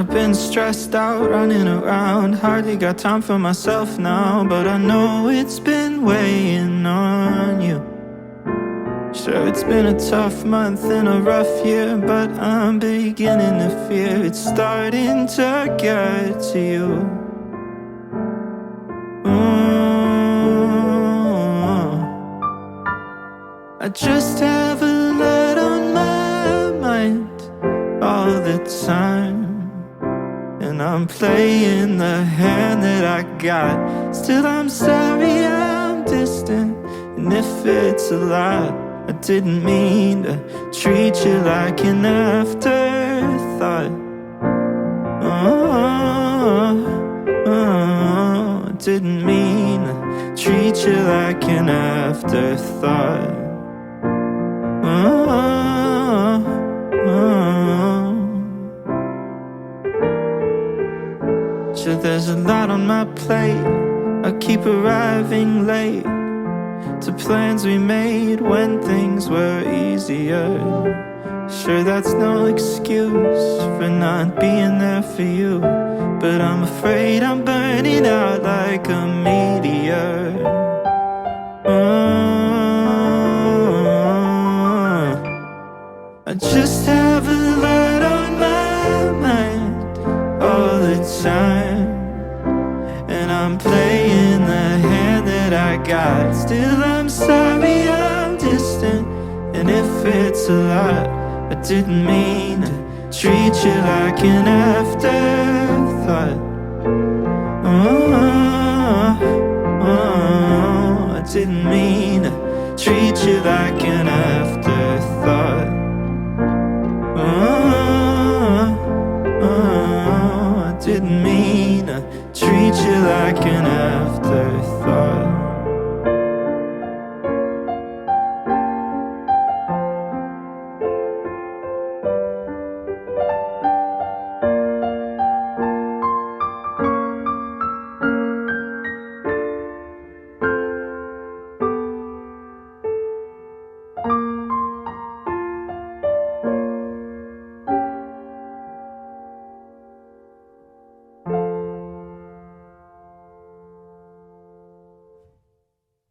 I've been stressed out, running around, hardly got time for myself now. But I know it's been weighing on you. Sure, it's been a tough month and a rough year, but I'm beginning to fear it's starting to get to you. I just have a lot on my mind all the time, and I'm playing the hand that I got. Still I'm sorry I'm distant, and if it's a lie, I didn't mean to treat you like an afterthought. I didn't mean to treat you like an afterthought. Sure, there's a lot on my plate. I keep arriving late to plans we made when things were easier. Sure, that's no excuse for not being there for you, but I'm afraid I'm burning out like a meteor. I just have a lot on my mind all the time, and I'm playing the hand that I got. Still I'm sorry I'm distant, and if it's a lie, I didn't mean to treat you like an afterthought. I didn't mean to treat you like an afterthought.